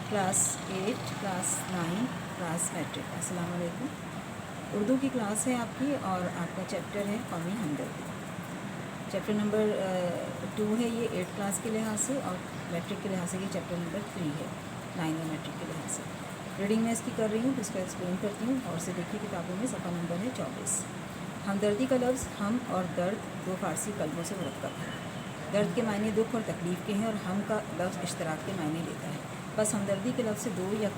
Class 8, class 9, class matric. अस्सलाम वालेकुम। उर्दू की क्लास है आपकी और आपका चैप्टर है कौमी हमदर्दी। चैप्टर नंबर 2 है ये 8 क्लास के लिहाज से, और मैट्रिक के लिहाज से ये चैप्टर नंबर 3 है 9 और मैट्रिक के लिहाज से। रीडिंग मैं इसकी कर रही हूँ, इसको एक्सप्लेन करती हूँ। और से देखिए किताबों में सफ़ा नंबर है 24। हमदर्दी का लफ्ज़ हम और दर्द दो फ़ारसी कलमों से मुरक्कब है। दर्द के मायने दुख और तकलीफ़ के हैं और हम का लफ्ज़ इश्तराक के मायने लेता है। बस हमदर्दी के लफ्ज़ से दो या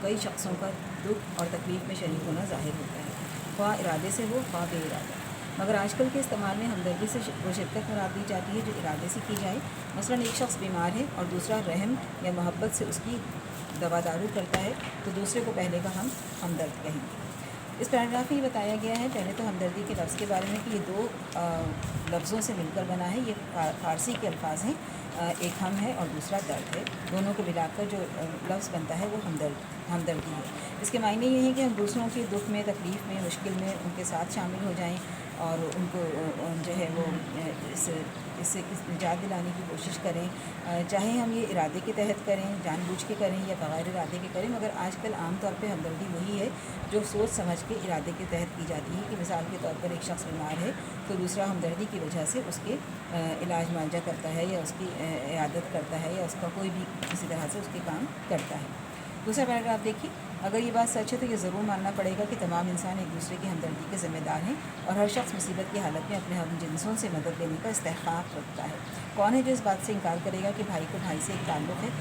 कई शख्सों का दुख और तकलीफ़ में शरीक होना ज़ाहिर होता है, ख्वाह इरादे से हो ख्वाह बे इरादा। मगर आजकल के इस्तेमाल में हमदर्दी से वो शिद्दत मुराद दी जाती है जो इरादे से की जाए। मसलन एक शख्स बीमार है और दूसरा रहम या मोहब्बत से उसकी दवा दारू करता है, तो दूसरे को पहले का हम हमदर्द कहेंगे। इस पैराग्राफ में ये बताया गया है पहले तो हमदर्दी के लफ्ज़ के बारे में कि ये दो लफ्ज़ों से मिलकर बना है। ये फ़ारसी के अल्फाज हैं, एक हम है और दूसरा दर्द है। दोनों को मिलाकर जो लफ्ज़ बनता है वो हमदर्दी है। इसके मायने ये हैं कि हम दूसरों के दुख में, तकलीफ़ में, मुश्किल में उनके साथ शामिल हो जाएं और उनको जो है वो इससे निजात दिलाने की कोशिश करें, चाहे हम ये इरादे के तहत करें, जानबूझ के करें या बग़ैर इरादे के करें। मगर आजकल आम तौर पे हमदर्दी वही है जो सोच समझ के इरादे के तहत की जाती है। कि मिसाल के तौर पर एक शख्स बीमार है तो दूसरा हमदर्दी की वजह से उसके इलाज मुआवजा करता है या उसकी इयादत करता है या उसका कोई भी किसी तरह से उसके काम करता है। दूसरा पैराग्राफ देखिए, अगर ये बात सच है तो ये ज़रूर मानना पड़ेगा कि तमाम इंसान एक दूसरे की हमदर्दी के ज़िम्मेदार हैं और हर शख्स मुसीबत की हालत में अपने हम जिनसों से मदद लेने का इस्तेहक़ाक़ रखता है। कौन है जो इस बात से इनकार करेगा कि भाई को भाई से एक ताल्लुक़ है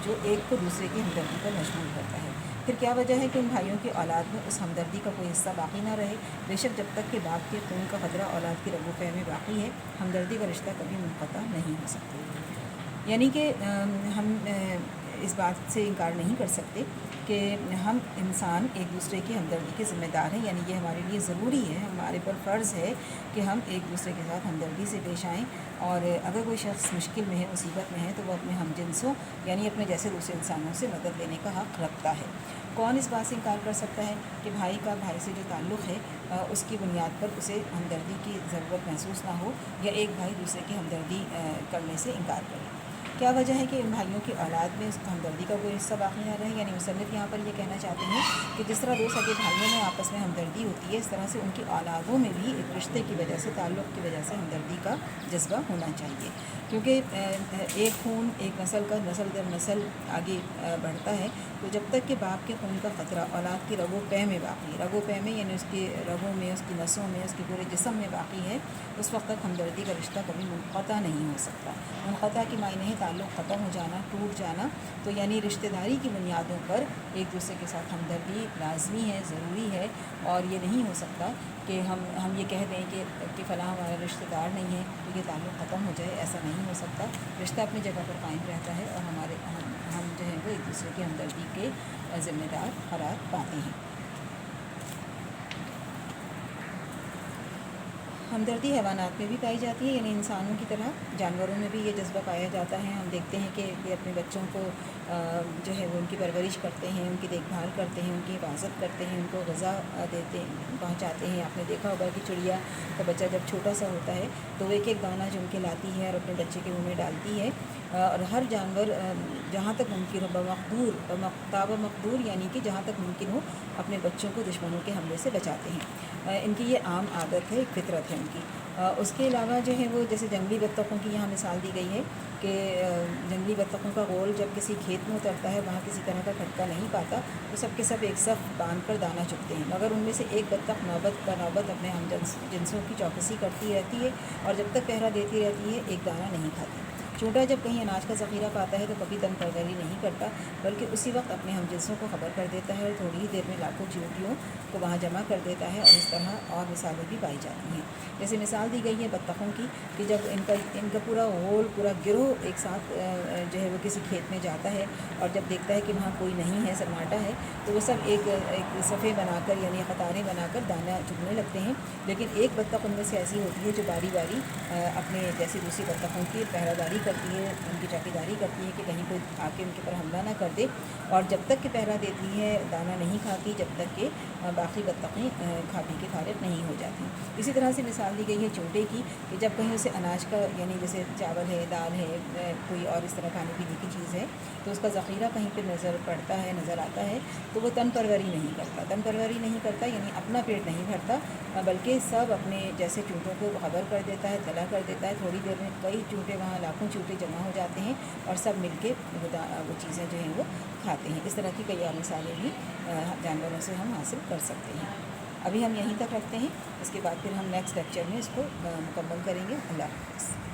जो एक को दूसरे की हमदर्दी पर मजबूर करता है। फिर क्या वजह है कि उन भाइयों की औलाद में उस हमदर्दी का कोई हिस्सा बाकी ना रहे। बेशक जब तक कि बाप के खून का ख़तरा औलाद की रगो-फ़ह में बाकी है, हमदर्दी का रिश्ता कभी मुनक़ता नहीं हो सकता। यानी कि हम इस बात से इनकार नहीं कर सकते कि हम इंसान एक दूसरे की हमदर्दी के ज़िम्मेदार हैं। यानी ये हमारे लिए ज़रूरी है, हमारे पर फ़र्ज़ है कि हम एक दूसरे के साथ हमदर्दी से पेश आएँ। और अगर कोई शख्स मुश्किल में है, मुसीबत में है, तो वो अपने हमजिनसों यानी अपने जैसे दूसरे इंसानों से मदद लेने का हक़ रखता है। कौन इस बात से इनकार कर सकता है कि भाई का भाई से जो ताल्लुक़ है उसकी बुनियाद पर उसे हमदर्दी की ज़रूरत महसूस ना हो या एक भाई दूसरे की हमदर्दी करने से इनकार करे। क्या वजह है कि इन भाइयों की औलाद में उस हमदर्दी का कोई हिस्सा बाकी ना रहे। यानी मुसन्निफ़ यहाँ पर ये कहना चाहते हैं कि जिस तरह दो सगे भाइयों में आपस में हमदर्दी होती है, इस तरह से उनकी औलादों में भी एक रिश्ते की वजह से, ताल्लुक़ की वजह से हमदर्दी का जज्बा होना चाहिए। क्योंकि एक खून, एक नस्ल का नस्ल दर नस्ल आगे बढ़ता है, तो जब तक कि बाप के खून का ख़तरा औलाद की रगो-पह में बाकी, रगो-पह में यानी उसकी रगों में, उसकी नसों में, उसके पूरे जिस्म में बाकी है, उस वक्त तक हमदर्दी का रिश्ता कभी मुनक़ता नहीं हो सकता। मुनक़ता के मायने है ताल्लुक़ ख़त्म हो जाना, टूट जाना। तो यानी रिश्तेदारी की बुनियादों पर एक दूसरे के साथ हमदर्दी लाजमी है, ज़रूरी है। और ये नहीं हो सकता कि हम ये कह दें कि फ़लाँ हमारा रिश्तेदार नहीं है तो ये ताल्लुक़ ख़त्म हो जाए, ऐसा नहीं हो सकता। रिश्ता अपनी जगह पर कायम रहता है और हम जो है वो एक दूसरे की हमदर्दी के ज़िम्मेदार करार पाते हैं। हमदर्दी हैवानात में भी पाई जाती है, यानी इंसानों की तरह जानवरों में भी ये जज्बा पाया जाता है। हम देखते हैं कि अपने बच्चों को जो है वो उनकी परवरिश करते हैं, उनकी देखभाल करते हैं, उनकी हिफाजत करते हैं, उनको ग़िज़ा पहुँचाते हैं। आपने देखा होगा कि चिड़िया का बच्चा जब छोटा सा होता है तो एक एक दाना चुन के लाती है और अपने बच्चे के मुँह में डालती है। और हर जानवर जहाँ तक मुमकिन हो बमक़दूर यानी कि जहाँ तक मुमकिन हो अपने बच्चों को दुश्मनों के हमले से बचाते हैं। इनकी ये आम आदत है, एक फ़ितरत है उनकी। उसके अलावा जो है वो जैसे जंगली बत्तख़ों की यहाँ मिसाल दी गई है कि जंगली बत्तख़ों का गोल जब किसी खेत में उतरता है, वहाँ किसी तरह का खटका नहीं पाता, तो सब के सब एक साथ बांध कर दाना चुगते हैं। मगर उनमें से एक बत्तख़ नौबत ब नौबत अपने हम जिनसों की चौकसी करती रहती है और जब तक पहरा देती रहती है एक दाना नहीं खाती। चूँटा जब कहीं अनाज का ज़ख़ीरा पाता है तो कभी दम परवरी नहीं करता, बल्कि उसी वक्त अपने हमजिनसों को ख़बर कर देता है और थोड़ी ही देर में लाखों चींटियों को वहाँ जमा कर देता है। और इस तरह और मिसालें भी पाई जाती हैं। जैसे मिसाल दी गई है बत्तख़ों की कि जब इनका पूरा पूरा गिरोह एक साथ जो है वो किसी खेत में जाता है और जब देखता है कि वहाँ कोई नहीं है, सन्नाटा है, तो वो सब एक सफ़े बनाकर यानी कतारें बनाकर दाना चुगने लगते हैं। लेकिन एक बत्तख़ उनमें से ऐसी होती है जो बारी बारी अपने जैसी दूसरी बत्तख़ों की पहरादारी करती है, उनकी चौकीदारी करती है कि कहीं कोई आके उनके पर हमला ना कर दे। और जब तक कि पहरा देती है दाना नहीं खाती, जब तक कि बाकी बत्तखें खा पी के फारिग नहीं हो जाती। इसी तरह से मिसाल दी गई है चूँटे की कि जब कहीं उसे अनाज का यानी जैसे चावल है, दाल है, कोई और इस तरह खाने पीने की चीज़ है, تو اس کا ذخیرہ کہیں پہ نظر پڑتا ہے، نظر آتا ہے، تو وہ تن پروری نہیں کرتا. تن پروری نہیں کرتا یعنی اپنا پیٹ نہیں بھرتا، بلکہ سب اپنے جیسے چونٹوں کو خبر کر دیتا ہے، تلا کر دیتا ہے. تھوڑی دیر میں کئی چونٹے وہاں لاکھوں چونٹے جمع ہو جاتے ہیں اور سب مل کے وہ چیزیں جو ہیں وہ کھاتے ہیں. اس طرح کی کئی اور مثالیں بھی جانوروں سے ہم حاصل کر سکتے ہیں. ابھی ہم یہیں تک رکھتے ہیں، اس کے بعد پھر ہم نیکسٹ لیکچر میں اس کو مکمل کریں گے. اللہ حافظ.